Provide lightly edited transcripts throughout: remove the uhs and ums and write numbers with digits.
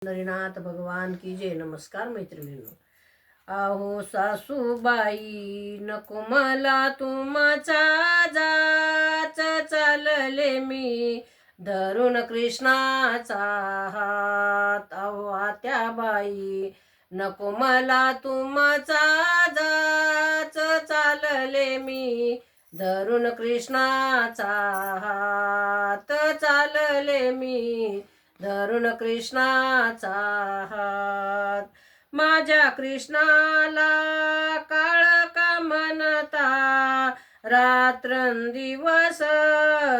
पंढरीनाथ भगवान की जय. नमस्कार मैत्रिणींनो. आहो सासूबाई नको मला तुमचा जाच, चालले मी धरून कृष्णाचा हात. आहो आत्याबाई नको मला तुमचा जाच, चालले मी धरून कृष्णाचा हात. चालले मी धरून कृष्णाचा हात. माझ्या कृष्णाला काळ का म्हणता, रात्रंदिवस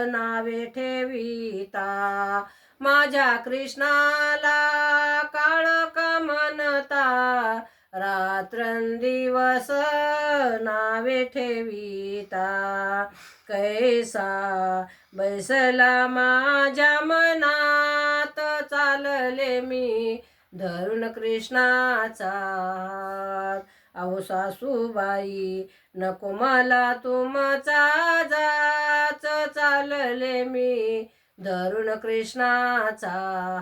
नावे ठेविता. माझ्या कृष्णाला काळ का म्हणता, रात्रंदिवस नावे ठेविता. कैसा बैसला माझ्या मनात, चालले मी धरून कृष्णाचा हात. अहो सासूबाई नको मला तुमचा जाच, चालले मी धरून कृष्णाचा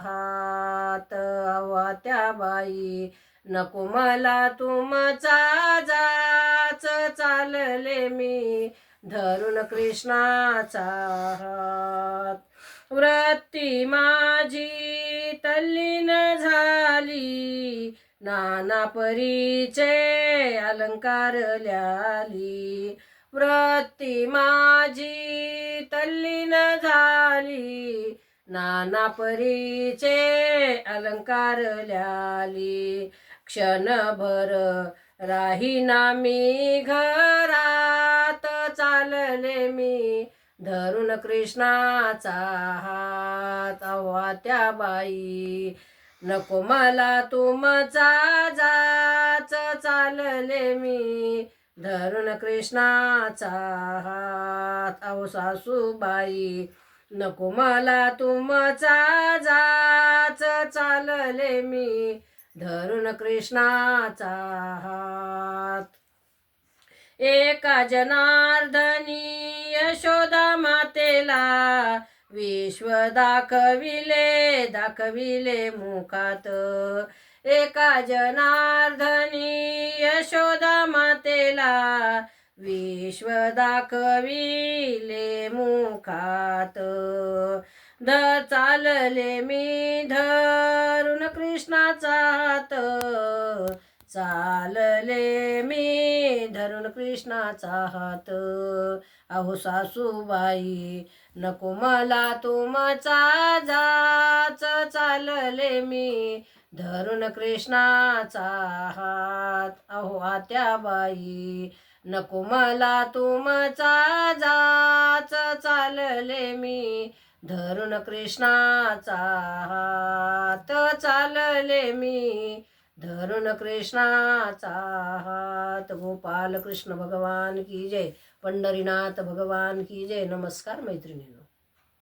हात. अहो आत्याबाई नको मला तुमचा जाच, चालले मी धरून कृष्णाचा हात. वृत्ती माझी तल्लीन झाली, नाना परीचे अलंकार ल्याली. वृत्ती माझी तल्लीन झाली, नाना परीचे अलंकार ल्याली. क्षणभर राहीना मी घरात, चालले मी धरून कृष्णाचा हात. अहो आत्याबाई नको मला तुमचा जाच, चालले मी धरून कृष्णाचा हात. अहो सासूबाई नको मला तुमचा जाच, चालले मी धरून कृष्णाचा हात. एका जनार्दनी यशोदा मातेला विश्व दाखविले मुखात. एका जनार्दनी यशोदा मातेला विश्व दाखविले मुखात. चालले मी धरून कृष्णाचा हात, चालले मी धरून कृष्णाचा हात. अहो सासूबाई नको मला तुमचा जाच, चालले मी धरून कृष्णाचा हात. अहो आत्याबाई नको मला तुमचा जाच, चालले मी धरून कृष्णाचा हात. चालले मी धरून कृष्णाचा हात. गोपाल कृष्ण भगवान की जय. पंढरीनाथ भगवान की जय. नमस्कार मैत्रिणींनो.